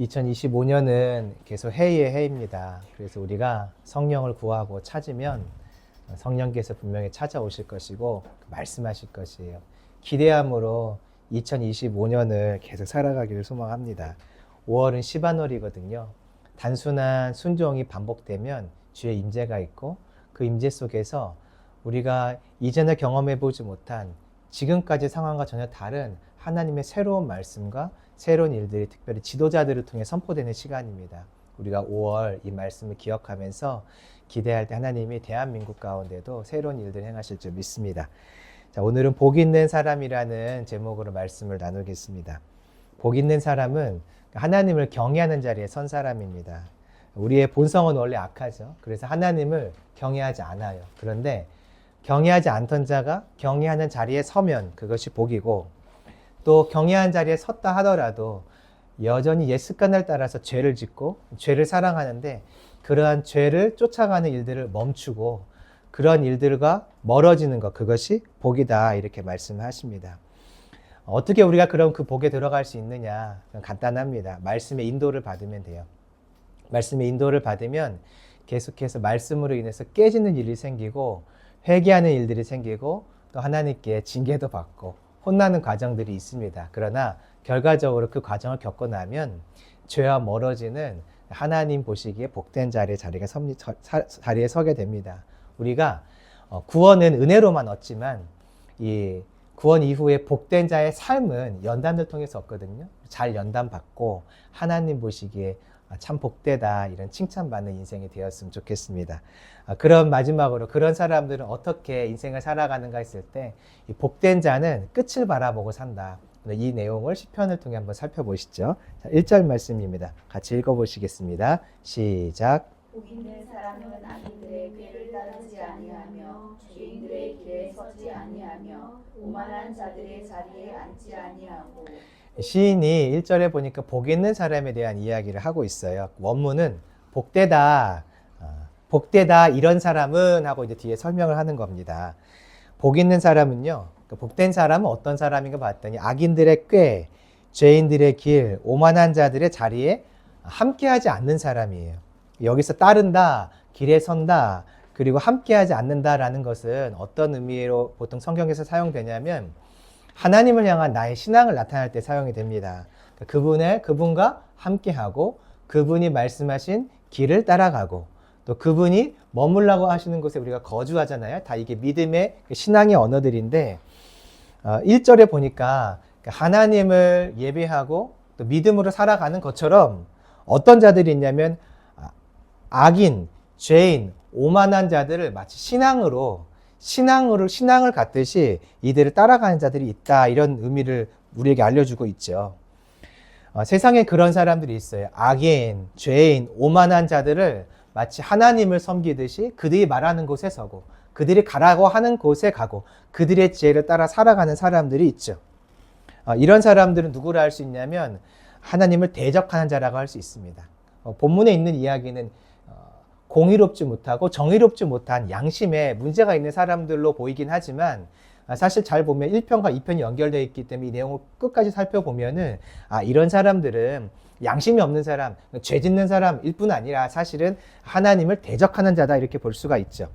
2025년은 계속 해의 해입니다. 그래서 우리가 성령을 구하고 찾으면 성령께서 분명히 찾아오실 것이고 말씀하실 것이에요. 기대함으로 2025년을 계속 살아가기를 소망합니다. 5월은 시바놀이거든요. 단순한 순종이 반복되면 주의 임재가 있고 그 임재 속에서 우리가 이전에 경험해 보지 못한 지금까지 상황과 전혀 다른 하나님의 새로운 말씀과 새로운 일들이 특별히 지도자들을 통해 선포되는 시간입니다. 우리가 5월 이 말씀을 기억하면서 기대할 때 하나님이 대한민국 가운데도 새로운 일들을 행하실 줄 믿습니다. 자, 오늘은 복 있는 사람이라는 제목으로 말씀을 나누겠습니다. 복 있는 사람은 하나님을 경외하는 자리에 선 사람입니다. 우리의 본성은 원래 악하죠. 그래서 하나님을 경외하지 않아요. 그런데 경외하지 않던 자가 경외하는 자리에 서면 그것이 복이고, 또 경외한 자리에 섰다 하더라도 여전히 옛 습관을 따라서 죄를 짓고 죄를 사랑하는데 그러한 죄를 쫓아가는 일들을 멈추고 그런 일들과 멀어지는 것, 그것이 복이다, 이렇게 말씀하십니다. 어떻게 우리가 그럼 그 복에 들어갈 수 있느냐? 간단합니다. 말씀의 인도를 받으면 돼요. 말씀의 인도를 받으면 계속해서 말씀으로 인해서 깨지는 일이 생기고 회개하는 일들이 생기고 또 하나님께 징계도 받고 혼나는 과정들이 있습니다. 그러나 결과적으로 그 과정을 겪고 나면 죄와 멀어지는 하나님 보시기에 복된 자리에 서게 됩니다. 우리가 구원은 은혜로만 얻지만 이 구원 이후에 복된 자의 삶은 연단을 통해서 얻거든요. 잘 연단받고 하나님 보시기에 참 복되다, 이런 칭찬받는 인생이 되었으면 좋겠습니다. 그런 마지막으로 그런 사람들은 어떻게 인생을 살아가는가 했을 때 이 복된 자는 끝을 바라보고 산다. 이 내용을 시편을 통해 한번 살펴보시죠. 자, 1절 말씀입니다. 같이 읽어보시겠습니다. 시작. 복 있는 사람은 악인들의 꾀를 따르지 아니하며 죄인들의 길에 서지 아니하며 오만한 자들의 자리에 앉지 아니하고. 시인이 1절에 보니까 복 있는 사람에 대한 이야기를 하고 있어요. 원문은 복되다, 복되다 이런 사람은 하고 이제 뒤에 설명을 하는 겁니다. 복 있는 사람은요, 복된 사람은 어떤 사람인가 봤더니 악인들의 꾀, 죄인들의 길, 오만한 자들의 자리에 함께하지 않는 사람이에요. 여기서 따른다, 길에 선다, 그리고 함께하지 않는다라는 것은 어떤 의미로 보통 성경에서 사용되냐면 하나님을 향한 나의 신앙을 나타낼 때 사용이 됩니다. 그분과 함께하고 그분이 말씀하신 길을 따라가고 또 그분이 머물라고 하시는 곳에 우리가 거주하잖아요. 다 이게 믿음의 신앙의 언어들인데 1절에 보니까 하나님을 예배하고 또 믿음으로 살아가는 것처럼 어떤 자들이 있냐면 악인, 죄인, 오만한 자들을 마치 신앙을 갖듯이 이들을 따라가는 자들이 있다, 이런 의미를 우리에게 알려주고 있죠. 세상에 그런 사람들이 있어요. 악인, 죄인, 오만한 자들을 마치 하나님을 섬기듯이 그들이 말하는 곳에 서고 그들이 가라고 하는 곳에 가고 그들의 지혜를 따라 살아가는 사람들이 있죠. 이런 사람들은 누구를 할 수 있냐면 하나님을 대적하는 자라고 할 수 있습니다. 본문에 있는 이야기는 공의롭지 못하고 정의롭지 못한 양심에 문제가 있는 사람들로 보이긴 하지만 사실 잘 보면 1편과 2편이 연결되어 있기 때문에 이 내용을 끝까지 살펴보면은 이런 사람들은 양심이 없는 사람, 죄 짓는 사람일 뿐 아니라 사실은 하나님을 대적하는 자다, 이렇게 볼 수가 있죠.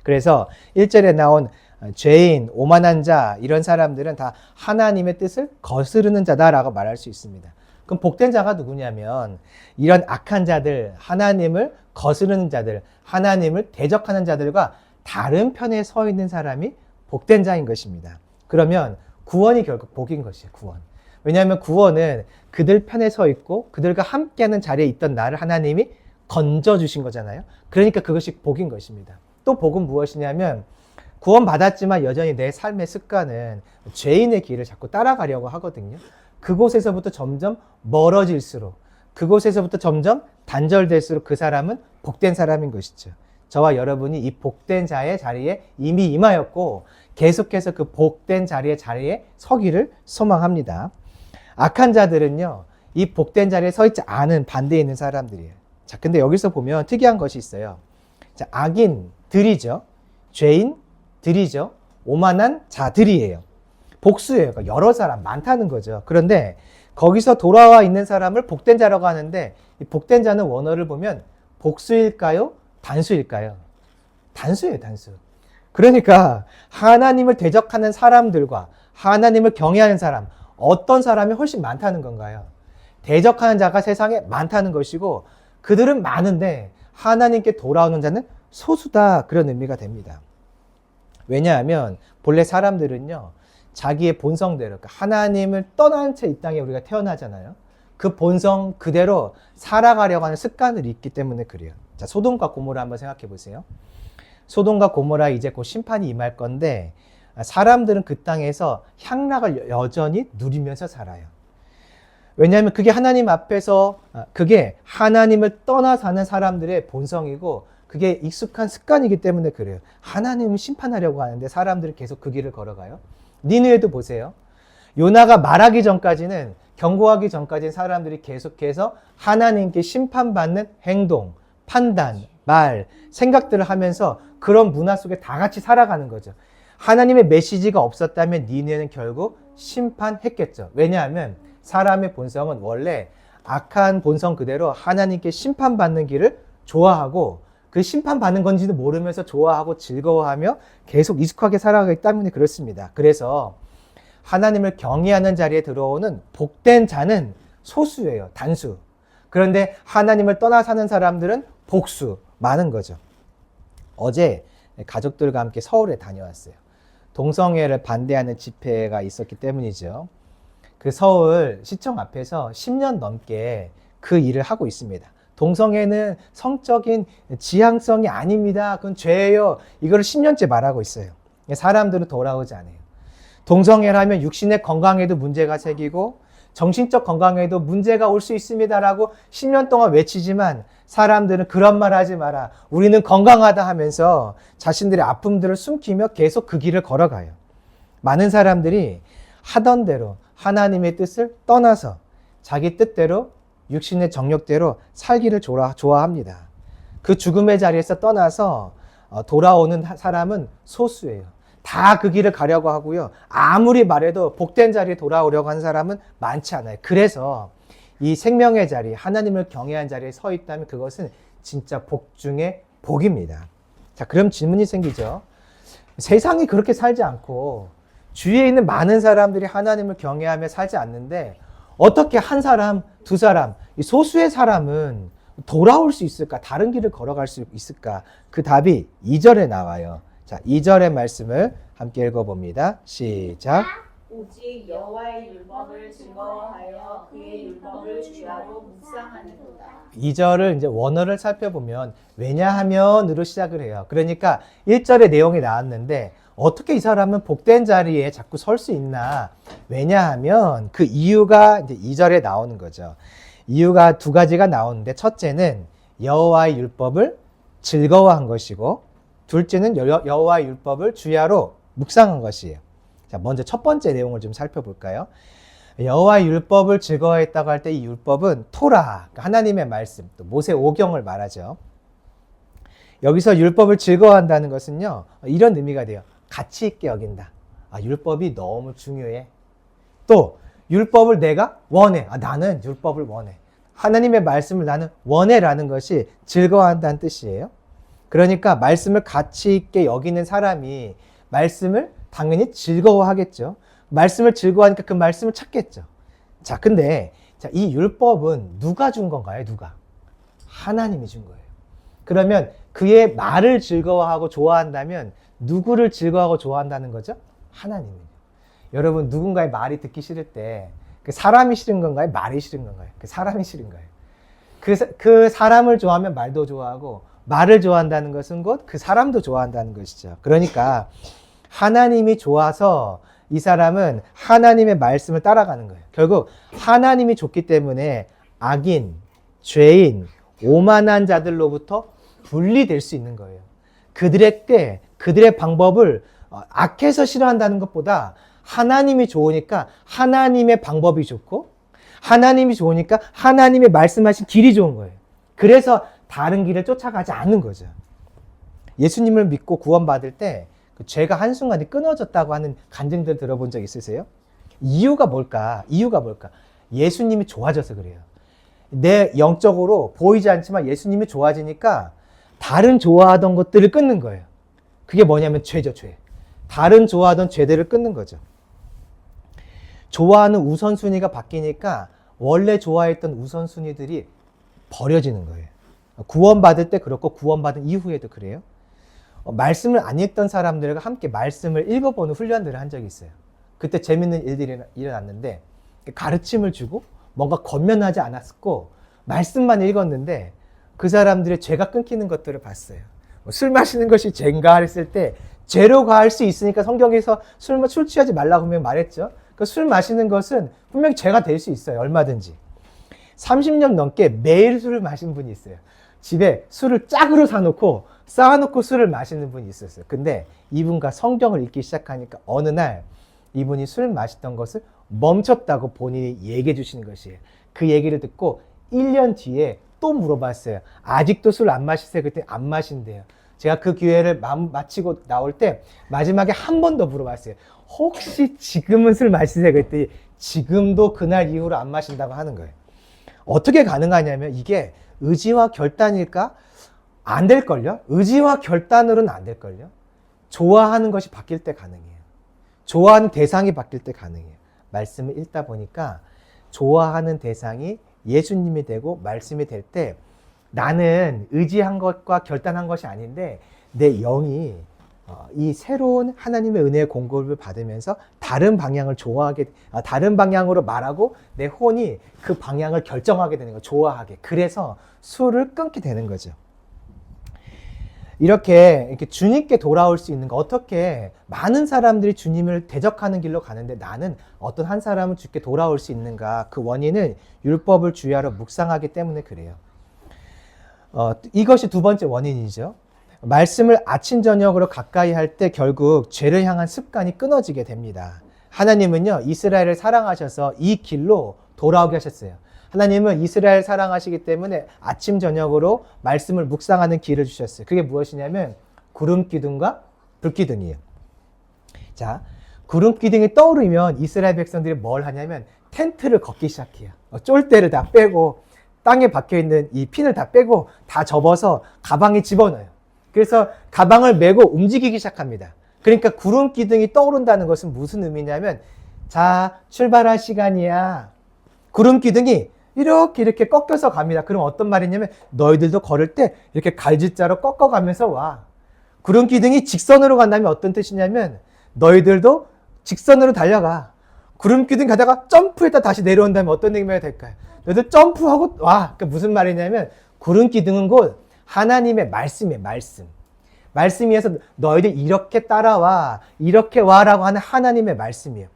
그래서 1절에 나온 죄인, 오만한 자, 이런 사람들은 다 하나님의 뜻을 거스르는 자다라고 말할 수 있습니다. 그럼 복된 자가 누구냐면 이런 악한 자들, 하나님을 거스르는 자들, 하나님을 대적하는 자들과 다른 편에 서 있는 사람이 복된 자인 것입니다. 그러면 구원이 결국 복인 것이에요. 구원. 왜냐하면 구원은 그들 편에 서 있고 그들과 함께하는 자리에 있던 나를 하나님이 건져주신 거잖아요. 그러니까 그것이 복인 것입니다. 또 복은 무엇이냐면 구원 받았지만 여전히 내 삶의 습관은 죄인의 길을 자꾸 따라가려고 하거든요. 그곳에서부터 점점 멀어질수록, 그곳에서부터 점점 단절될수록 그 사람은 복된 사람인 것이죠. 저와 여러분이 이 복된 자의 자리에 이미 임하였고 계속해서 그 복된 자리에 서기를 소망합니다. 악한 자들은요, 이 복된 자리에 서 있지 않은 반대에 있는 사람들이에요. 자, 근데 여기서 보면 특이한 것이 있어요. 자, 악인들이죠. 죄인들이죠. 오만한 자들이에요. 복수예요. 그러니까 여러 사람, 많다는 거죠. 그런데 거기서 돌아와 있는 사람을 복된 자라고 하는데 이 복된 자는 원어를 보면 복수일까요? 단수일까요? 단수예요, 단수. 그러니까 하나님을 대적하는 사람들과 하나님을 경외하는 사람, 어떤 사람이 훨씬 많다는 건가요? 대적하는 자가 세상에 많다는 것이고 그들은 많은데 하나님께 돌아오는 자는 소수다, 그런 의미가 됩니다. 왜냐하면 본래 사람들은요, 자기의 본성대로, 그러니까 하나님을 떠난 채 이 땅에 우리가 태어나잖아요. 그 본성 그대로 살아가려고 하는 습관을 있기 때문에 그래요. 자, 소돔과 고모라 한번 생각해 보세요. 소돔과 고모라 이제 곧 심판이 임할 건데 사람들은 그 땅에서 향락을 여전히 누리면서 살아요. 왜냐하면 그게 하나님 앞에서 그게 하나님을 떠나 사는 사람들의 본성이고 그게 익숙한 습관이기 때문에 그래요. 하나님을 심판하려고 하는데 사람들은 계속 그 길을 걸어가요. 니느웨도 보세요. 요나가 말하기 전까지는, 경고하기 전까지는 사람들이 계속해서 하나님께 심판받는 행동, 판단, 말, 생각들을 하면서 그런 문화 속에 다 같이 살아가는 거죠. 하나님의 메시지가 없었다면 니느웨는 결국 심판했겠죠. 왜냐하면 사람의 본성은 원래 악한 본성 그대로 하나님께 심판받는 길을 좋아하고 그 심판받는 건지도 모르면서 좋아하고 즐거워하며 계속 익숙하게 살아가기 때문에 그렇습니다. 그래서 하나님을 경외하는 자리에 들어오는 복된 자는 소수예요. 단수. 그런데 하나님을 떠나 사는 사람들은 복수, 많은 거죠. 어제 가족들과 함께 서울에 다녀왔어요. 동성애를 반대하는 집회가 있었기 때문이죠. 그 서울 시청 앞에서 10년 넘게 그 일을 하고 있습니다. 동성애는 성적인 지향성이 아닙니다. 그건 죄예요. 이걸 10년째 말하고 있어요. 사람들은 돌아오지 않아요. 동성애를 하면 육신의 건강에도 문제가 생기고 정신적 건강에도 문제가 올 수 있습니다라고 10년 동안 외치지만 사람들은 그런 말 하지 마라, 우리는 건강하다 하면서 자신들의 아픔들을 숨기며 계속 그 길을 걸어가요. 많은 사람들이 하던 대로 하나님의 뜻을 떠나서 자기 뜻대로 육신의 정욕대로 살기를 좋아합니다. 그 죽음의 자리에서 떠나서 돌아오는 사람은 소수예요. 다 그 길을 가려고 하고요. 아무리 말해도 복된 자리에 돌아오려고 하는 사람은 많지 않아요. 그래서 이 생명의 자리, 하나님을 경외한 자리에 서 있다면 그것은 진짜 복 중에 복입니다. 자, 그럼 질문이 생기죠. 세상이 그렇게 살지 않고 주위에 있는 많은 사람들이 하나님을 경외하며 살지 않는데 어떻게 한 사람, 두 사람, 이 소수의 사람은 돌아올 수 있을까? 다른 길을 걸어갈 수 있을까? 그 답이 2절에 나와요. 자, 2절의 말씀을 함께 읽어봅니다. 시작. 오직 여호와의 율법을 즐거워하여 그의 율법을 주야로 묵상하는도다. 2절을 이제 원어를 살펴보면 왜냐하면으로 시작을 해요. 그러니까 1절의 내용이 나왔는데 어떻게 이 사람은 복된 자리에 자꾸 설 수 있나? 왜냐하면 그 이유가 이제 2절에 나오는 거죠. 이유가 두 가지가 나오는데 첫째는 여호와의 율법을 즐거워한 것이고 둘째는 여호와의 율법을 주야로 묵상한 것이에요. 자, 먼저 첫 번째 내용을 좀 살펴볼까요? 여호와의 율법을 즐거워했다고 할 때 이 율법은 토라, 하나님의 말씀, 또 모세 오경을 말하죠. 여기서 율법을 즐거워한다는 것은요, 이런 의미가 돼요. 가치 있게 여긴다. 아, 율법이 너무 중요해. 또 율법을 내가 원해. 아, 나는 율법을 원해. 하나님의 말씀을 나는 원해라는 것이 즐거워한다는 뜻이에요. 그러니까 말씀을 가치 있게 여기는 사람이 말씀을 당연히 즐거워하겠죠. 말씀을 즐거워하니까 그 말씀을 찾겠죠. 자, 근데 이 율법은 누가 준 건가요? 누가? 하나님이 준 거예요. 그러면 그의 말을 즐거워하고 좋아한다면 누구를 즐거워하고 좋아한다는 거죠? 하나님이요. 여러분, 누군가의 말이 듣기 싫을 때 그 사람이 싫은 건가요? 말이 싫은 건가요? 그 사람이 싫은 거예요. 그 사람을 좋아하면 말도 좋아하고 말을 좋아한다는 것은 곧 그 사람도 좋아한다는 것이죠. 그러니까 하나님이 좋아서 이 사람은 하나님의 말씀을 따라가는 거예요. 결국 하나님이 좋기 때문에 악인, 죄인, 오만한 자들로부터 분리될 수 있는 거예요. 그들에게 그들의 방법을 악해서 싫어한다는 것보다 하나님이 좋으니까 하나님의 방법이 좋고 하나님이 좋으니까 하나님의 말씀하신 길이 좋은 거예요. 그래서 다른 길을 쫓아가지 않는 거죠. 예수님을 믿고 구원받을 때 그 죄가 한순간에 끊어졌다고 하는 간증들 들어본 적 있으세요? 이유가 뭘까? 이유가 뭘까? 예수님이 좋아져서 그래요. 내 영적으로 보이지 않지만 예수님이 좋아지니까 다른 좋아하던 것들을 끊는 거예요. 그게 뭐냐면 죄죠, 죄. 다른 좋아하던 죄들을 끊는 거죠. 좋아하는 우선순위가 바뀌니까 원래 좋아했던 우선순위들이 버려지는 거예요. 구원받을 때 그렇고 구원받은 이후에도 그래요. 말씀을 안 읽던 사람들과 함께 말씀을 읽어보는 훈련들을 한 적이 있어요. 그때 재밌는 일들이 일어났는데 가르침을 주고 뭔가 권면하지 않았고 말씀만 읽었는데 그 사람들의 죄가 끊기는 것들을 봤어요. 술 마시는 것이 죄인가 했을 때 죄로 가할 수 있으니까 성경에서 술 취하지 말라고 분명히 말했죠. 그 술 마시는 것은 분명히 죄가 될 수 있어요. 얼마든지. 30년 넘게 매일 술을 마신 분이 있어요. 집에 술을 짝으로 사놓고 쌓아놓고 술을 마시는 분이 있었어요. 근데 이분과 성경을 읽기 시작하니까 어느 날 이분이 술 마시던 것을 멈췄다고 본인이 얘기해 주시는 것이에요. 그 얘기를 듣고 1년 뒤에 또 물어봤어요. 아직도 술 안 마시세요? 그때 안 마신대요. 제가 그 기회를 마치고 나올 때 마지막에 한 번 더 물어봤어요. 혹시 지금은 술 마시세요? 그랬더니 지금도 그날 이후로 안 마신다고 하는 거예요. 어떻게 가능하냐면 이게 의지와 결단일까? 안 될걸요? 의지와 결단으로는 안 될걸요? 좋아하는 것이 바뀔 때 가능해요. 좋아하는 대상이 바뀔 때 가능해요. 말씀을 읽다 보니까 좋아하는 대상이 예수님이 되고 말씀이 될 때 나는 의지한 것과 결단한 것이 아닌데 내 영이 이 새로운 하나님의 은혜의 공급을 받으면서 다른 방향을 다른 방향으로 말하고 내 혼이 그 방향을 결정하게 되는 거예요. 좋아하게. 그래서 술을 끊게 되는 거죠. 이렇게 주님께 돌아올 수 있는 거, 어떻게 많은 사람들이 주님을 대적하는 길로 가는데 나는 어떤 한 사람은 주께 돌아올 수 있는가? 그 원인은 율법을 주야로 묵상하기 때문에 그래요. 이것이 두 번째 원인이죠. 말씀을 아침 저녁으로 가까이 할 때 결국 죄를 향한 습관이 끊어지게 됩니다. 하나님은요, 이스라엘을 사랑하셔서 이 길로 돌아오게 하셨어요. 하나님은 이스라엘 사랑하시기 때문에 아침 저녁으로 말씀을 묵상하는 길을 주셨어요. 그게 무엇이냐면 구름 기둥과 불 기둥이에요. 자, 구름 기둥이 떠오르면 이스라엘 백성들이 뭘 하냐면 텐트를 걷기 시작해요. 쫄대를 다 빼고 땅에 박혀있는 이 핀을 다 빼고 다 접어서 가방에 집어넣어요. 그래서 가방을 메고 움직이기 시작합니다. 그러니까 구름 기둥이 떠오른다는 것은 무슨 의미냐면 자, 출발할 시간이야. 구름 기둥이 이렇게 꺾여서 갑니다. 그럼 어떤 말이냐면 너희들도 걸을 때 이렇게 갈짓자로 꺾어가면서 와. 구름 기둥이 직선으로 간다면 어떤 뜻이냐면 너희들도 직선으로 달려가. 구름 기둥 가다가 점프했다 다시 내려온다면 어떤 의미가 될까요? 너희들 점프하고 와. 그러니까 무슨 말이냐면 구름 기둥은 곧 하나님의 말씀이에요. 말씀이어서 너희들 이렇게 따라와. 이렇게 와라고 하는 하나님의 말씀이에요.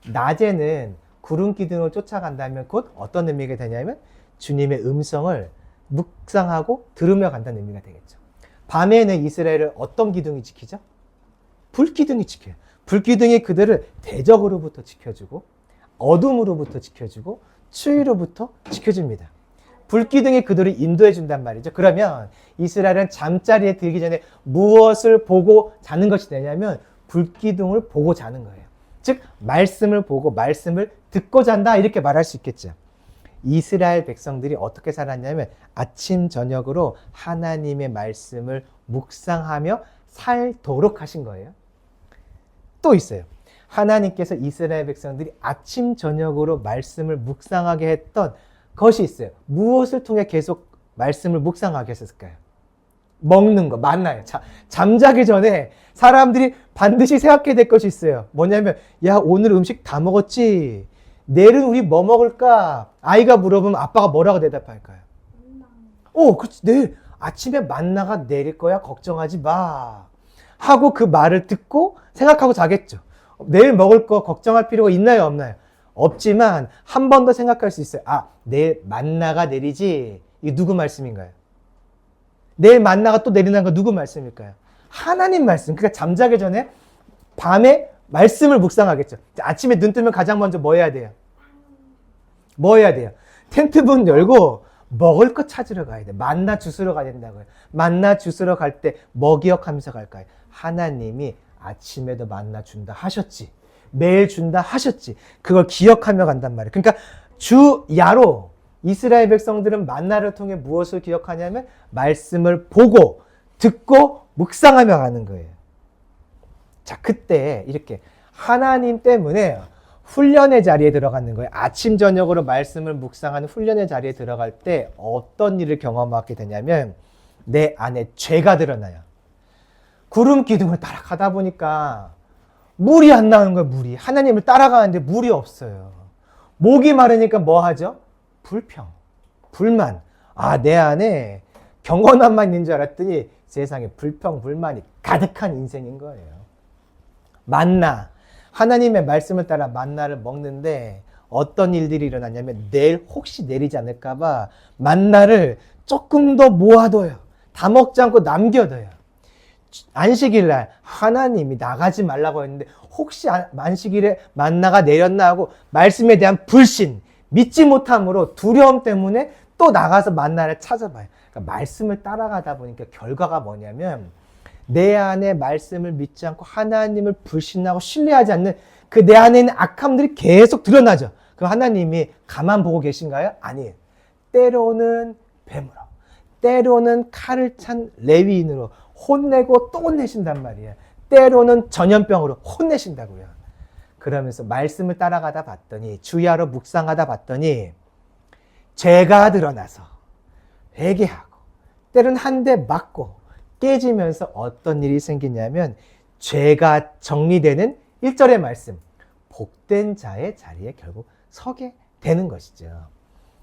낮에는 구름 기둥을 쫓아간다면 곧 어떤 의미가 되냐면 주님의 음성을 묵상하고 들으며 간다는 의미가 되겠죠. 밤에는 이스라엘을 어떤 기둥이 지키죠? 불 기둥이 지켜요. 불 기둥이 그들을 대적으로부터 지켜주고 어둠으로부터 지켜주고 추위로부터 지켜줍니다. 불 기둥이 그들을 인도해 준단 말이죠. 그러면 이스라엘은 잠자리에 들기 전에 무엇을 보고 자는 것이 되냐면 불 기둥을 보고 자는 거예요. 즉 말씀을 보고 말씀을 듣고 잔다 이렇게 말할 수 있겠죠. 이스라엘 백성들이 어떻게 살았냐면 아침 저녁으로 하나님의 말씀을 묵상하며 살도록 하신 거예요. 또 있어요. 하나님께서 이스라엘 백성들이 아침 저녁으로 말씀을 묵상하게 했던 것이 있어요. 무엇을 통해 계속 말씀을 묵상하게 했을까요? 먹는 거, 만나요. 잠자기 전에 사람들이 반드시 생각해야 될 것이 있어요. 뭐냐면 야, 오늘 음식 다 먹었지? 내일은 우리 뭐 먹을까? 아이가 물어보면 아빠가 뭐라고 대답할까요? 그렇지. 내일 아침에 만나가 내릴 거야. 걱정하지 마. 하고 그 말을 듣고 생각하고 자겠죠. 내일 먹을 거 걱정할 필요가 있나요? 없나요? 없지만 한 번 더 생각할 수 있어요. 내일 만나가 내리지. 이게 누구 말씀인가요? 내일 만나가 또 내리는 거 누구 말씀일까요? 하나님 말씀. 그러니까 잠자기 전에 밤에 말씀을 묵상하겠죠. 아침에 눈 뜨면 가장 먼저 뭐 해야 돼요? 텐트 문 열고 먹을 거 찾으러 가야 돼. 만나 주스러 가야 된다고요. 만나 주스러 갈 때 뭐 기억하면서 갈까요? 하나님이 아침에도 만나 준다 하셨지. 매일 준다 하셨지. 그걸 기억하며 간단 말이에요. 그러니까 주야로 이스라엘 백성들은 만나를 통해 무엇을 기억하냐면 말씀을 보고 듣고 묵상하며 가는 거예요. 자, 그때 이렇게 하나님 때문에 훈련의 자리에 들어가는 거예요. 아침 저녁으로 말씀을 묵상하는 훈련의 자리에 들어갈 때 어떤 일을 경험하게 되냐면 내 안에 죄가 드러나요. 구름 기둥을 따라가다 보니까 물이 안 나오는 거예요. 물이. 하나님을 따라가는데 물이 없어요. 목이 마르니까 뭐 하죠? 불평, 불만. 아, 내 안에 경건함만 있는 줄 알았더니 세상에 불평, 불만이 가득한 인생인 거예요. 만나. 하나님의 말씀을 따라 만나를 먹는데 어떤 일들이 일어나냐면 내일 혹시 내리지 않을까봐 만나를 조금 더 모아둬요. 다 먹지 않고 남겨둬요. 안식일날 하나님이 나가지 말라고 했는데 혹시 안식일에 만나가 내렸나 하고 말씀에 대한 불신, 믿지 못함으로 두려움 때문에 또 나가서 만나를 찾아봐요. 그러니까 말씀을 따라가다 보니까 결과가 뭐냐면 내 안에 말씀을 믿지 않고 하나님을 불신하고 신뢰하지 않는 그 내 안에 있는 악함들이 계속 드러나죠. 그럼 하나님이 가만 보고 계신가요? 아니에요. 때로는 뱀으로, 때로는 칼을 찬 레위인으로 혼내고 또 혼내신단 말이에요. 때로는 전염병으로 혼내신다고요. 그러면서 말씀을 따라가다 봤더니 주야로 묵상하다 봤더니 죄가 드러나서 회개하고 때로는 한 대 맞고 깨지면서 어떤 일이 생기냐면 죄가 정리되는 1절의 말씀, 복된 자의 자리에 결국 서게 되는 것이죠.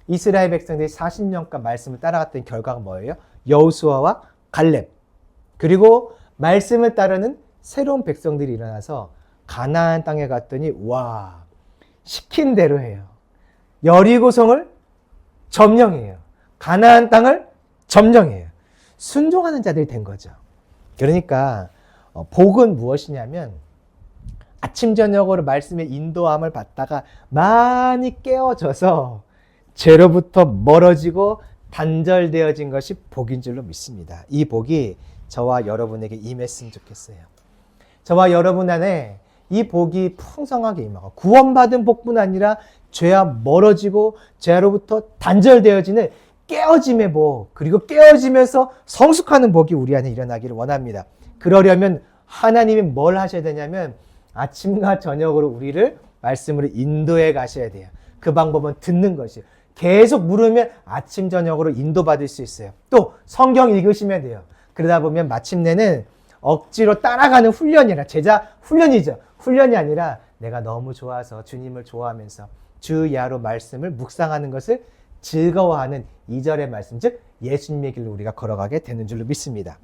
이스라엘 백성들이 40년간 말씀을 따라갔던 결과가 뭐예요? 여호수아와 갈렙, 그리고 말씀을 따르는 새로운 백성들이 일어나서 가나안 땅에 갔더니 와, 시킨 대로 해요. 여리고성을 점령해요. 가나안 땅을 점령해요. 순종하는 자들이 된 거죠. 그러니까 복은 무엇이냐면 아침 저녁으로 말씀의 인도함을 받다가 많이 깨어져서 죄로부터 멀어지고 단절되어진 것이 복인 줄로 믿습니다. 이 복이 저와 여러분에게 임했으면 좋겠어요. 저와 여러분 안에 이 복이 풍성하게 임하고 구원받은 복뿐 아니라 죄와 멀어지고 죄로부터 단절되어지는 깨어짐의 복, 그리고 깨어지면서 성숙하는 복이 우리 안에 일어나기를 원합니다. 그러려면 하나님이 뭘 하셔야 되냐면 아침과 저녁으로 우리를 말씀으로 인도해 가셔야 돼요. 그 방법은 듣는 것이에요. 계속 물으면 아침 저녁으로 인도받을 수 있어요. 또 성경 읽으시면 돼요. 그러다 보면 마침내는 억지로 따라가는 훈련이라, 제자 훈련이죠. 훈련이 아니라 내가 너무 좋아서 주님을 좋아하면서 주야로 말씀을 묵상하는 것을 즐거워하는 2절의 말씀, 즉 예수님의 길로 우리가 걸어가게 되는 줄로 믿습니다.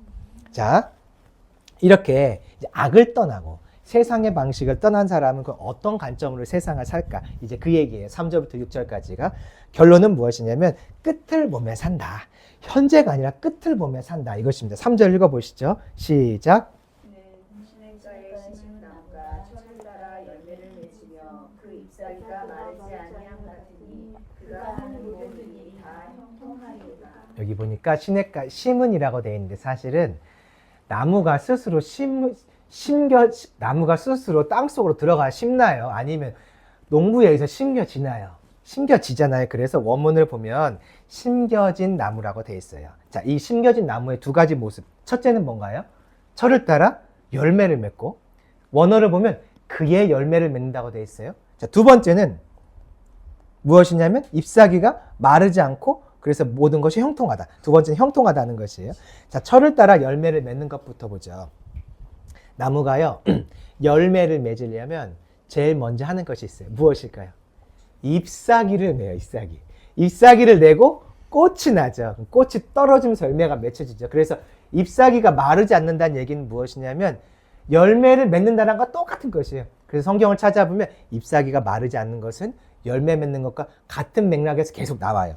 자, 이렇게 이제 악을 떠나고 세상의 방식을 떠난 사람은 그 어떤 관점으로 세상을 살까? 이제 그 얘기예요. 3절부터 6절까지가. 결론은 무엇이냐면 끝을 보며 산다. 현재가 아니라 끝을 보며 산다. 이것입니다. 3절 읽어보시죠. 시작. 신행자의 심은 나무가 철을 따라 열매를 맺으며 그 잎사귀가 마르지 아니함 같으니 그가 하는 모든 일이 다 형통하리로다. 여기 보니까 시냇가 심은이라고 되어 있는데 사실은 나무가 스스로 나무가 스스로 땅속으로 들어가 심나요? 아니면 농부에 의해서 심겨지나요? 심겨지잖아요. 그래서 원문을 보면 심겨진 나무라고 되어 있어요. 자, 이 심겨진 나무의 두 가지 모습. 첫째는 뭔가요? 철을 따라 열매를 맺고, 원어를 보면 그의 열매를 맺는다고 되어 있어요. 자, 두 번째는 무엇이냐면 잎사귀가 마르지 않고 그래서 모든 것이 형통하다. 두 번째는 형통하다는 것이에요. 자, 철을 따라 열매를 맺는 것부터 보죠. 나무가요, 열매를 맺으려면 제일 먼저 하는 것이 있어요. 무엇일까요? 잎사귀를 내요, 잎사귀. 잎사귀를 내고 꽃이 나죠. 꽃이 떨어지면서 열매가 맺혀지죠. 그래서 잎사귀가 마르지 않는다는 얘기는 무엇이냐면 열매를 맺는다는 것과 똑같은 것이에요. 그래서 성경을 찾아보면 잎사귀가 마르지 않는 것은 열매 맺는 것과 같은 맥락에서 계속 나와요.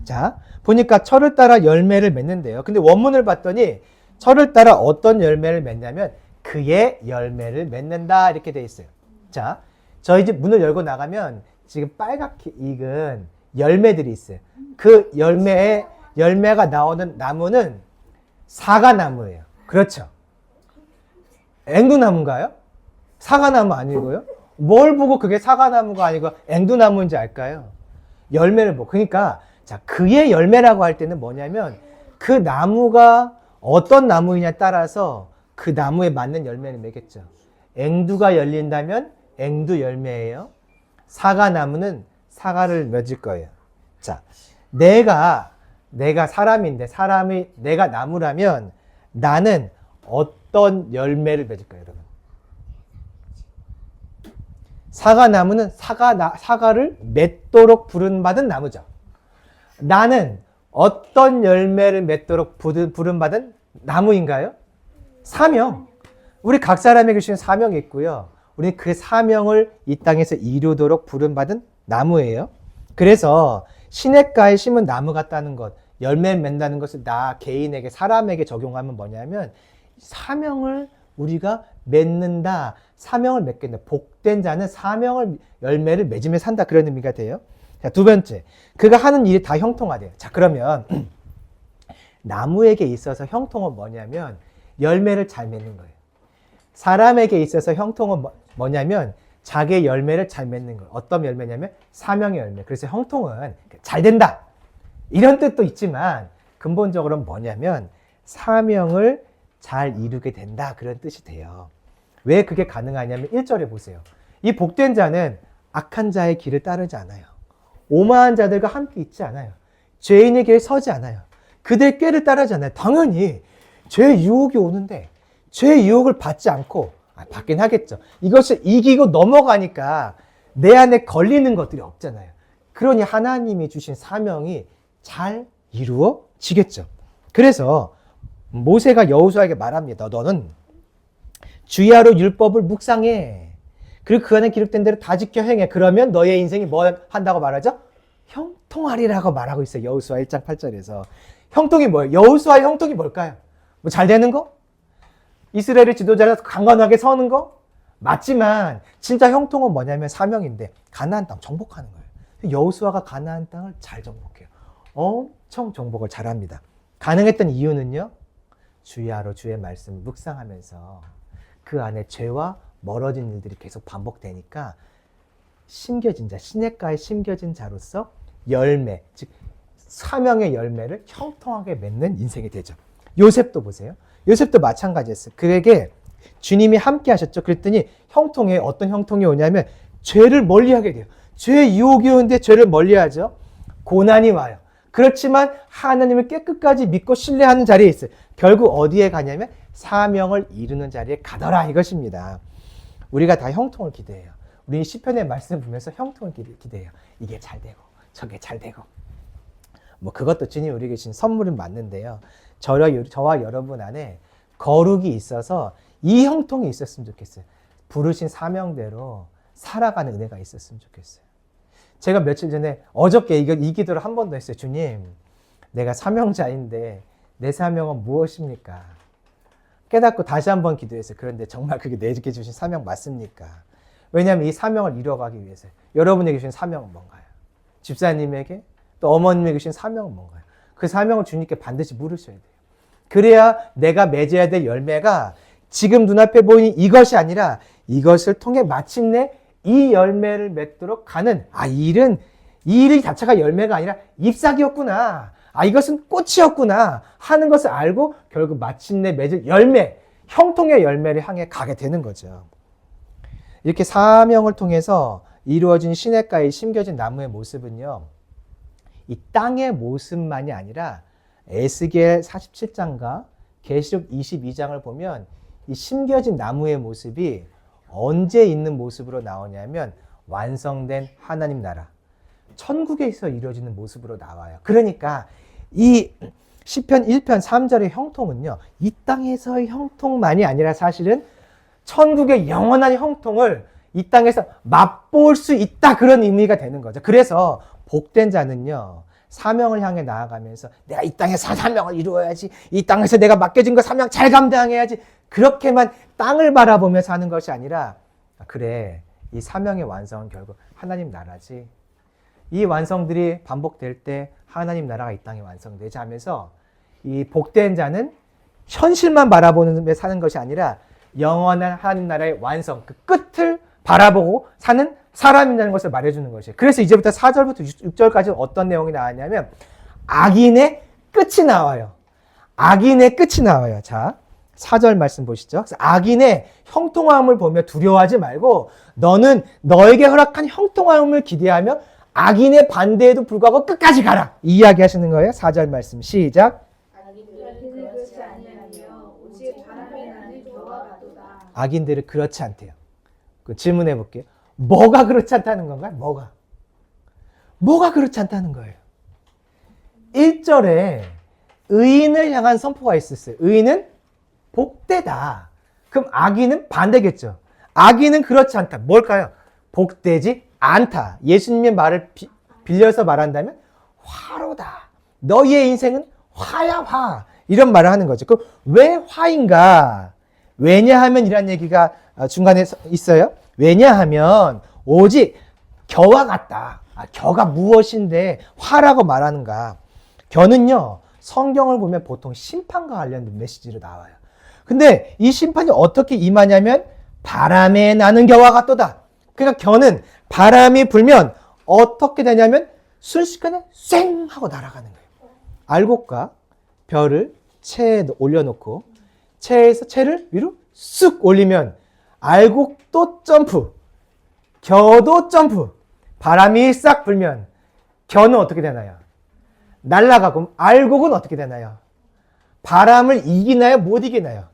자, 보니까 철을 따라 열매를 맺는데요. 근데 원문을 봤더니 철을 따라 어떤 열매를 맺냐면 그의 열매를 맺는다 이렇게 돼 있어요. 자, 저희 집 문을 열고 나가면 지금 빨갛게 익은 열매들이 있어요. 그 열매가 나오는 나무는 사과나무예요. 그렇죠? 앵두나무인가요? 사과나무 아니고요? 뭘 보고 그게 사과나무가 아니고 앵두나무인지 알까요? 열매를 뭐 그러니까 자 그의 열매라고 할 때는 뭐냐면 그 나무가 어떤 나무이냐에 따라서 그 나무에 맞는 열매를 맺겠죠. 앵두가 열린다면 앵두 열매예요. 사과나무는 사과를 맺을 거예요. 자, 내가 사람인데 내가 나무라면 나는 어떤 열매를 맺을 거예요, 여러분? 사과나무는 사과를 맺도록 부름받은 나무죠. 나는 어떤 열매를 맺도록 부름받은 나무인가요? 사명. 우리 각 사람에게 주신 사명이 있고요. 우리는 그 사명을 이 땅에서 이루도록 부름받은 나무예요. 그래서 시냇가에 심은 나무 같다는 것, 열매를 맺는다는 것을 나 개인에게 사람에게 적용하면 뭐냐면 사명을 우리가 맺는다. 사명을 맺겠다. 복된 자는 사명을 열매를 맺으며 산다. 그런 의미가 돼요. 자, 두 번째. 그가 하는 일이 다 형통하대요. 자, 그러면 나무에게 있어서 형통은 뭐냐면 열매를 잘 맺는 거예요. 사람에게 있어서 형통은 뭐냐면 자기의 열매를 잘 맺는 거예요. 어떤 열매냐면 사명의 열매. 그래서 형통은 잘 된다. 이런 뜻도 있지만 근본적으로는 뭐냐면 사명을 잘 이루게 된다. 그런 뜻이 돼요. 왜 그게 가능하냐면 1절에 보세요. 이 복된 자는 악한 자의 길을 따르지 않아요. 오만한 자들과 함께 있지 않아요. 죄인의 길에 서지 않아요. 그들 꾀를 따르지 않아요. 당연히 죄의 유혹이 오는데 죄의 유혹을 받지 않고 받긴 하겠죠. 이것을 이기고 넘어가니까 내 안에 걸리는 것들이 없잖아요. 그러니 하나님이 주신 사명이 잘 이루어지겠죠. 그래서 모세가 여호수아에게 말합니다. 너는 주야로 율법을 묵상해. 그리고 그 안에 기록된 대로 다 지켜 행해. 그러면 너의 인생이 뭐 한다고 말하죠? 형통하리라고 말하고 있어요. 여호수아 1장 8절에서. 형통이 뭐예요? 여호수아의 형통이 뭘까요? 뭐 잘 되는 거? 이스라엘의 지도자라서 강건하게 서는 거? 맞지만 진짜 형통은 뭐냐면 사명인데 가나안 땅 정복하는 거예요. 여호수아가 가나안 땅을 잘 정복해요. 엄청 정복을 잘합니다. 가능했던 이유는요. 주야로 주의 말씀을 묵상하면서 그 안에 죄와 멀어진 일들이 계속 반복되니까 심겨진 자, 시냇가에 심겨진 자로서 열매, 즉 사명의 열매를 형통하게 맺는 인생이 되죠. 요셉도 보세요. 요셉도 마찬가지였어요. 그에게 주님이 함께 하셨죠. 그랬더니 형통에 어떤 형통이 오냐면 죄를 멀리하게 돼요. 죄의 유혹이 오는데 죄를 멀리하죠. 고난이 와요. 그렇지만 하나님을 깨끗까지 믿고 신뢰하는 자리에 있어요. 결국 어디에 가냐면 사명을 이루는 자리에 가더라 이것입니다. 우리가 다 형통을 기대해요. 우리 시편의 말씀을 보면서 형통을 기대해요. 이게 잘 되고 저게 잘 되고 뭐 그것도 주님 우리에게 주신 선물은 맞는데요. 저와 여러분 안에 거룩이 있어서 이 형통이 있었으면 좋겠어요. 부르신 사명대로 살아가는 은혜가 있었으면 좋겠어요. 제가 며칠 전에 어저께 이 기도를 한 번 더 했어요. 주님, 내가 사명자인데 내 사명은 무엇입니까? 깨닫고 다시 한 번 기도했어요. 그런데 정말 그게 내게 주신 사명 맞습니까? 왜냐하면 이 사명을 이뤄가기 위해서 여러분에게 주신 사명은 뭔가요? 집사님에게 또 어머님에게 주신 사명은 뭔가요? 그 사명을 주님께 반드시 물으셔야 돼요. 그래야 내가 맺어야 될 열매가 지금 눈앞에 보이는 이것이 아니라 이것을 통해 마침내 이 열매를 맺도록 가는 이 일 자체가 열매가 아니라 잎사귀였구나. 이것은 꽃이었구나 하는 것을 알고 결국 마침내 맺을 열매, 형통의 열매를 향해 가게 되는 거죠. 이렇게 사명을 통해서 이루어진 시냇가에 심겨진 나무의 모습은요. 이 땅의 모습만이 아니라 에스겔 47장과 계시록 22장을 보면 이 심겨진 나무의 모습이 언제 있는 모습으로 나오냐면 완성된 하나님 나라, 천국에서 이루어지는 모습으로 나와요. 그러니까 이 시편 1편 3절의 형통은요. 이 땅에서의 형통만이 아니라 사실은 천국의 영원한 형통을 이 땅에서 맛볼 수 있다 그런 의미가 되는 거죠. 그래서 복된 자는요. 사명을 향해 나아가면서 내가 이 땅에서 사명을 이루어야지. 이 땅에서 내가 맡겨진 거 사명 잘 감당해야지. 그렇게만 땅을 바라보며 사는 것이 아니라 그래 이 사명의 완성은 결국 하나님 나라지. 이 완성들이 반복될 때 하나님 나라가 이 땅에 완성되자 하면서 이 복된 자는 현실만 바라보는 데 사는 것이 아니라 영원한 하나님 나라의 완성, 그 끝을 바라보고 사는 사람이라는 것을 말해주는 것이에요. 그래서 이제부터 4절부터 6절까지 어떤 내용이 나왔냐면 악인의 끝이 나와요. 악인의 끝이 나와요. 자, 4절 말씀 보시죠. 그래서 악인의 형통함을 보며 두려워하지 말고 너는 너에게 허락한 형통함을 기대하며 악인의 반대에도 불구하고 끝까지 가라. 이 이야기 하시는 거예요. 4절 말씀 시작. 악인들은 그렇지 아니하며 오직 바람이 나는 겨와 같도다. 악인들은 그렇지 않대요. 그 질문해 볼게요. 뭐가 그렇지 않다는 건가요? 뭐가 그렇지 않다는 거예요? 1절에 의인을 향한 선포가 있었어요. 의인은 복되다. 그럼 악인은 반대겠죠. 악인은 그렇지 않다. 뭘까요? 복되지 않다. 예수님의 말을 빌려서 말한다면 화로다. 너희의 인생은 화야 화. 이런 말을 하는 거죠. 그럼 왜 화인가? 왜냐하면 이란 얘기가 중간에 있어요. 왜냐하면 오직 겨와 같다. 겨가 무엇인데 화라고 말하는가? 겨는요, 성경을 보면 보통 심판과 관련된 메시지로 나와요. 근데 이 심판이 어떻게 임하냐면 바람에 나는 겨와 같도다. 그러니까 겨는 바람이 불면 어떻게 되냐면 순식간에 쌩 하고 날아가는 거예요. 알곡과 벼를 체에 올려놓고 체에서 체를 위로 쑥 올리면 알곡도 점프, 겨도 점프. 바람이 싹 불면 겨는 어떻게 되나요? 날아가고 알곡은 어떻게 되나요? 바람을 이기나요? 못 이기나요?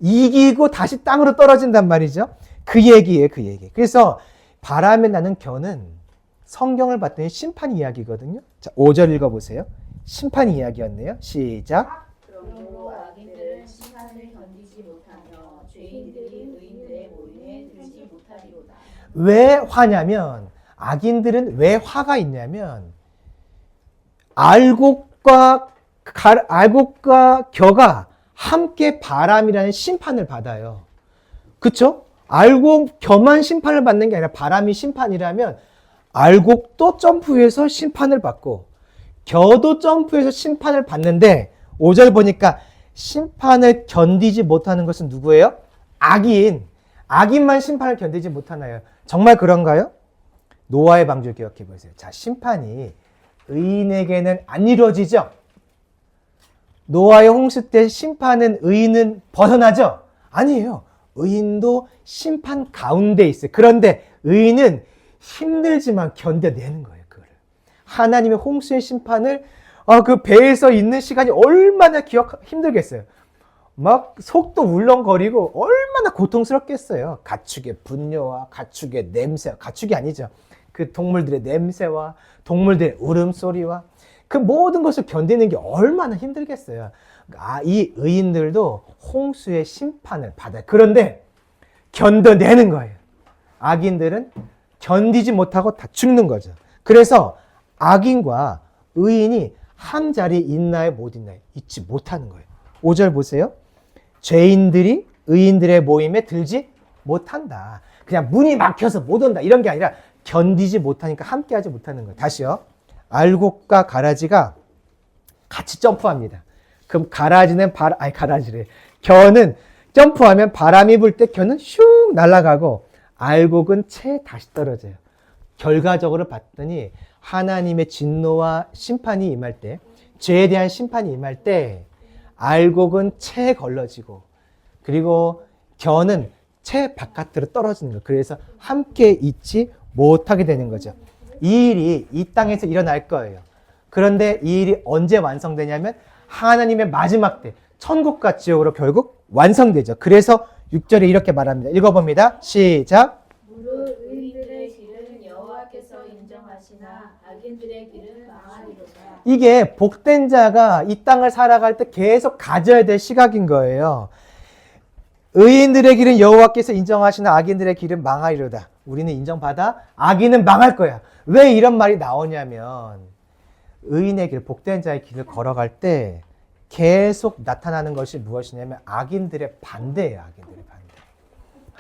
이기고 다시 땅으로 떨어진단 말이죠. 그 얘기예요. 그 얘기. 그래서 바람에 나는 겨는 성경을 봤더니 심판 이야기거든요. 자, 5절 읽어보세요. 심판 이야기였네요. 시작. 그러므로 악인들은 심판을 견디지 못하며 죄인들이 의인들의 모임에 들지 못하리로다. 왜 화냐면 악인들은 왜 화가 있냐면 알곡과 겨가 함께 바람이라는 심판을 받아요. 그쵸? 알곡, 겨만 심판을 받는 게 아니라 바람이 심판이라면 알곡도 점프해서 심판을 받고 겨도 점프해서 심판을 받는데 5절 보니까 심판을 견디지 못하는 것은 누구예요? 악인. 악인만 심판을 견디지 못하나요? 정말 그런가요? 노아의 방주 기억해 보세요. 자, 심판이 의인에게는 안 이루어지죠? 노아의 홍수 때 심판은 의인은 벗어나죠? 아니에요. 의인도 심판 가운데 있어요. 그런데 의인은 힘들지만 견뎌내는 거예요. 그거를. 하나님의 홍수의 심판을 그 배에서 있는 시간이 얼마나 힘들겠어요. 막 속도 울렁거리고 얼마나 고통스럽겠어요. 가축의 분뇨와 가축의 냄새, 가축이 아니죠. 그 동물들의 냄새와 동물들의 울음소리와 그 모든 것을 견디는 게 얼마나 힘들겠어요. 이 의인들도 홍수의 심판을 받아요. 그런데 견뎌내는 거예요. 악인들은 견디지 못하고 다 죽는 거죠. 그래서 악인과 의인이 한 자리에 있나요, 못 있나요? 있지 못하는 거예요. 5절 보세요. 죄인들이 의인들의 모임에 들지 못한다. 그냥 문이 막혀서 못 온다. 이런 게 아니라 견디지 못하니까 함께하지 못하는 거예요. 다시요. 알곡과 가라지가 같이 점프합니다. 그럼 겨는 점프하면 바람이 불 때 겨는 슉 날아가고 알곡은 채 다시 떨어져요. 결과적으로 봤더니 하나님의 진노와 심판이 임할 때, 죄에 대한 심판이 임할 때 알곡은 채에 걸러지고 그리고 겨는 채 바깥으로 떨어지는 거예요. 그래서 함께 있지 못하게 되는 거죠. 이 일이 이 땅에서 일어날 거예요. 그런데 이 일이 언제 완성되냐면 하나님의 마지막 때 천국과 지옥으로 결국 완성되죠. 그래서 6절에 이렇게 말합니다. 읽어봅니다. 시작. 무릇 의인들의 길은 여호와께서 인정하시나 악인들의 길은 망하리로다. 이게 복된 자가 이 땅을 살아갈 때 계속 가져야 될 시각인 거예요. 의인들의 길은 여호와께서 인정하시나 악인들의 길은 망하리로다. 우리는 인정받아, 악인은 망할 거야. 왜 이런 말이 나오냐면 의인의 길, 복된 자의 길을 걸어갈 때 계속 나타나는 것이 무엇이냐면 악인들의 반대예요. 악인들의 반대.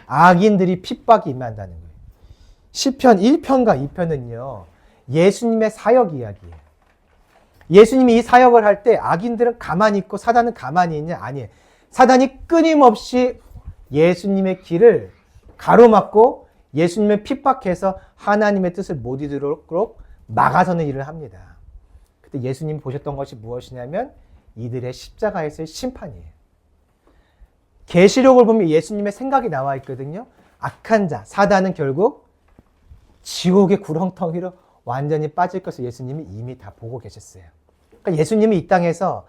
악인들이 핍박이 임한다는 거예요. 시편 1편과 2편은요. 예수님의 사역 이야기예요. 예수님이 이 사역을 할 때 악인들은 가만히 있고 사단은 가만히 있냐? 아니에요. 사단이 끊임없이 예수님의 길을 가로막고 예수님을 핍박해서 하나님의 뜻을 못 이루도록 막아서는 일을 합니다. 그때 예수님이 보셨던 것이 무엇이냐면 이들의 십자가에서의 심판이에요. 계시록을 보면 예수님의 생각이 나와 있거든요. 악한 자, 사단은 결국 지옥의 구렁텅이로 완전히 빠질 것을 예수님이 이미 다 보고 계셨어요. 그러니까 예수님이 이 땅에서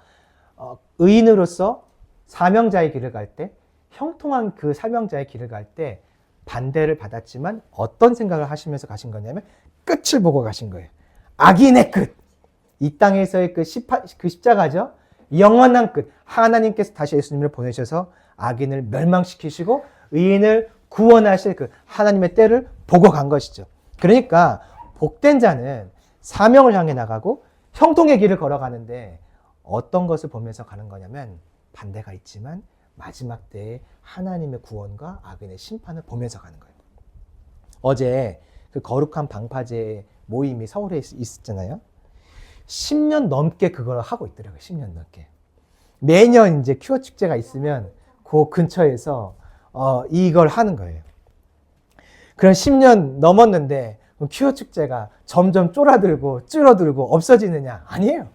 의인으로서 사명자의 길을 갈 때, 형통한 그 사명자의 길을 갈 때 반대를 받았지만 어떤 생각을 하시면서 가신 거냐면 끝을 보고 가신 거예요. 악인의 끝. 이 땅에서의 그 십자가죠. 영원한 끝. 하나님께서 다시 예수님을 보내셔서 악인을 멸망시키시고 의인을 구원하실 그 하나님의 때를 보고 간 것이죠. 그러니까 복된 자는 사명을 향해 나가고 형통의 길을 걸어가는데 어떤 것을 보면서 가는 거냐면 반대가 있지만 마지막 때에 하나님의 구원과 악인의 심판을 보면서 가는 거예요. 어제 그 거룩한 방파제 모임이 서울에 있었잖아요. 10년 넘게 그걸 하고 있더라고요. 10년 넘게. 매년 이제 큐어 축제가 있으면 그 근처에서 이걸 하는 거예요. 그런 10년 넘었는데 큐어 축제가 점점 쫄아들고 줄어들고 없어지느냐? 아니에요.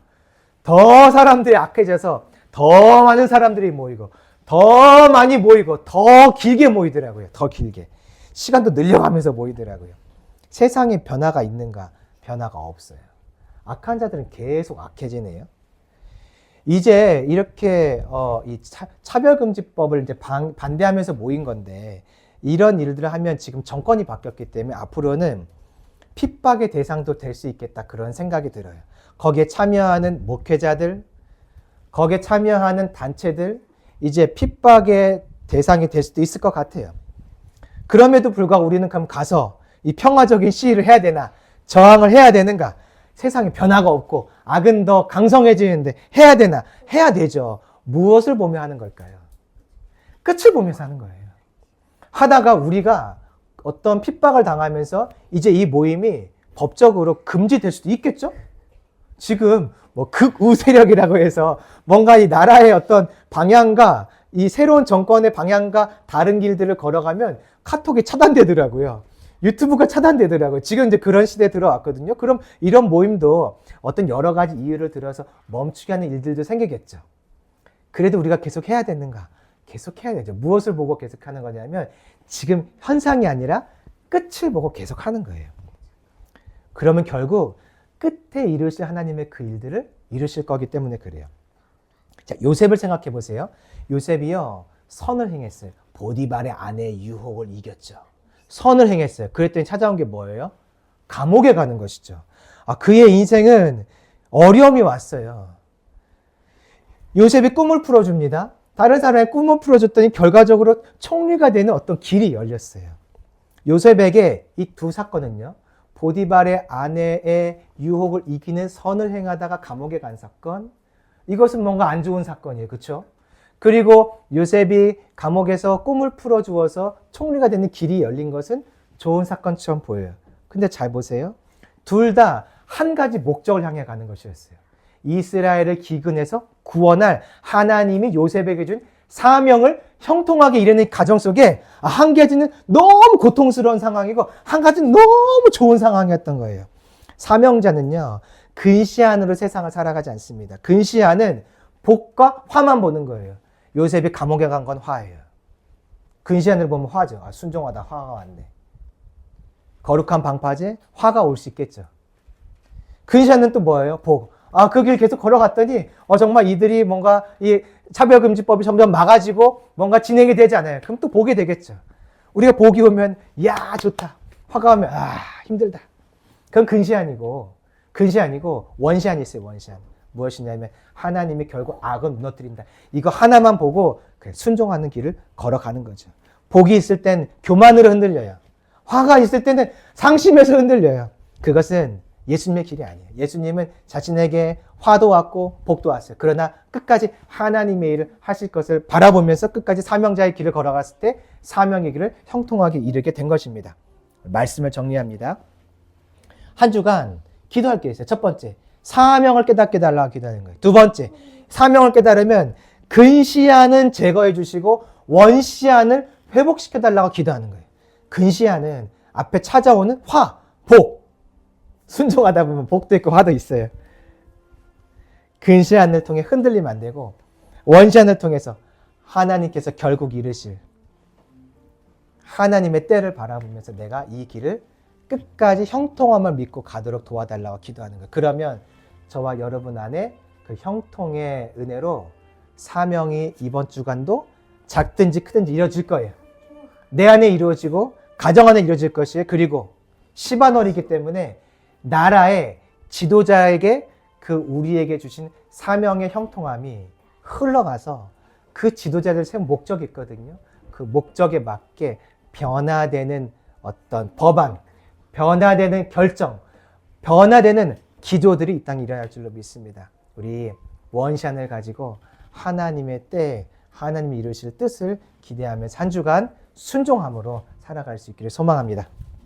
더 사람들이 악해져서 더 많은 사람들이 모이고 더 많이 모이고 더 길게 모이더라고요. 더 길게. 시간도 늘려가면서 모이더라고요. 세상에 변화가 있는가? 변화가 없어요. 악한 자들은 계속 악해지네요. 이제 이렇게 이 차별금지법을 이제 반대하면서 모인 건데 이런 일들을 하면 지금 정권이 바뀌었기 때문에 앞으로는 핍박의 대상도 될 수 있겠다 그런 생각이 들어요. 거기에 참여하는 목회자들, 거기에 참여하는 단체들 이제 핍박의 대상이 될 수도 있을 것 같아요. 그럼에도 불구하고 우리는 그럼 가서 이 평화적인 시위를 해야 되나? 저항을 해야 되는가? 세상에 변화가 없고 악은 더 강성해지는데 해야 되나? 해야 되죠. 무엇을 보며 하는 걸까요? 끝을 보면서 하는 거예요. 하다가 우리가 어떤 핍박을 당하면서 이제 이 모임이 법적으로 금지될 수도 있겠죠? 지금 뭐 극우 세력이라고 해서 뭔가 이 나라의 어떤 방향과 이 새로운 정권의 방향과 다른 길들을 걸어가면 카톡이 차단되더라고요. 유튜브가 차단되더라고요. 지금 이제 그런 시대에 들어왔거든요. 그럼 이런 모임도 어떤 여러 가지 이유를 들어서 멈추게 하는 일들도 생기겠죠. 그래도 우리가 계속 해야 되는가? 계속 해야 되죠. 무엇을 보고 계속 하는 거냐면 지금 현상이 아니라 끝을 보고 계속 하는 거예요. 그러면 결국 끝에 이루실 하나님의 그 일들을 이루실 거기 때문에 그래요. 자, 요셉을 생각해 보세요. 요셉이요, 선을 행했어요. 보디발의 아내의 유혹을 이겼죠. 선을 행했어요. 그랬더니 찾아온 게 뭐예요? 감옥에 가는 것이죠. 그의 인생은 어려움이 왔어요. 요셉이 꿈을 풀어줍니다. 다른 사람의 꿈을 풀어줬더니 결과적으로 총리가 되는 어떤 길이 열렸어요. 요셉에게 이 두 사건은요, 보디발의 아내의 유혹을 이기는 선을 행하다가 감옥에 간 사건, 이것은 뭔가 안 좋은 사건이에요. 그렇죠? 그리고 요셉이 감옥에서 꿈을 풀어주어서 총리가 되는 길이 열린 것은 좋은 사건처럼 보여요. 근데 잘 보세요. 둘 다 한 가지 목적을 향해 가는 것이었어요. 이스라엘을 기근해서 구원할 하나님이 요셉에게 준 사명을 형통하게 이루는 과정 속에 한 가지는 너무 고통스러운 상황이고 한 가지는 너무 좋은 상황이었던 거예요. 사명자는요, 근시안으로 세상을 살아가지 않습니다. 근시안은 복과 화만 보는 거예요. 요셉이 감옥에 간 건 화예요. 근시안으로 보면 화죠. 순종하다 화가 왔네. 거룩한 방파제 화가 올 수 있겠죠. 근시안은 또 뭐예요? 복. 그 길 계속 걸어갔더니 정말 이들이 뭔가 이 차별금지법이 점점 막아지고 뭔가 진행이 되지 않아요. 그럼 또 복이 되겠죠. 우리가 복이 오면 야 좋다. 화가 오면 힘들다. 그건 근시안이고 원시안이 있어요. 원시안. 무엇이냐면 하나님이 결국 악을 무너뜨린다. 이거 하나만 보고 순종하는 길을 걸어가는 거죠. 복이 있을 땐 교만으로 흔들려요. 화가 있을 때는 상심해서 흔들려요. 그것은 예수님의 길이 아니에요. 예수님은 자신에게 화도 왔고 복도 왔어요. 그러나 끝까지 하나님의 일을 하실 것을 바라보면서 끝까지 사명자의 길을 걸어갔을 때 사명의 길을 형통하게 이루게 된 것입니다. 말씀을 정리합니다. 한 주간 기도할 게 있어요. 첫 번째, 사명을 깨닫게 달라고 기도하는 거예요. 두 번째, 사명을 깨달으면 근시안은 제거해 주시고 원시안을 회복시켜 달라고 기도하는 거예요. 근시안은 앞에 찾아오는 화, 복. 순종하다 보면 복도 있고 화도 있어요. 근시안을 통해 흔들리면 안 되고 원시안을 통해서 하나님께서 결국 이르실 하나님의 때를 바라보면서 내가 이 길을 끝까지 형통함을 믿고 가도록 도와달라고 기도하는 거예요. 그러면 저와 여러분 안에 그 형통의 은혜로 사명이 이번 주간도 작든지 크든지 이루어질 거예요. 내 안에 이루어지고 가정 안에 이루어질 것이에요. 그리고 시바놀이기 때문에 나라의 지도자에게 그 우리에게 주신 사명의 형통함이 흘러가서 그 지도자들 세운 목적이 있거든요. 그 목적에 맞게 변화되는 어떤 법안, 변화되는 결정, 변화되는 기도들이 이 땅에 일어날 줄로 믿습니다. 우리 원샷을 가지고 하나님의 때, 하나님이 이루실 뜻을 기대하면서 한 주간 순종함으로 살아갈 수 있기를 소망합니다.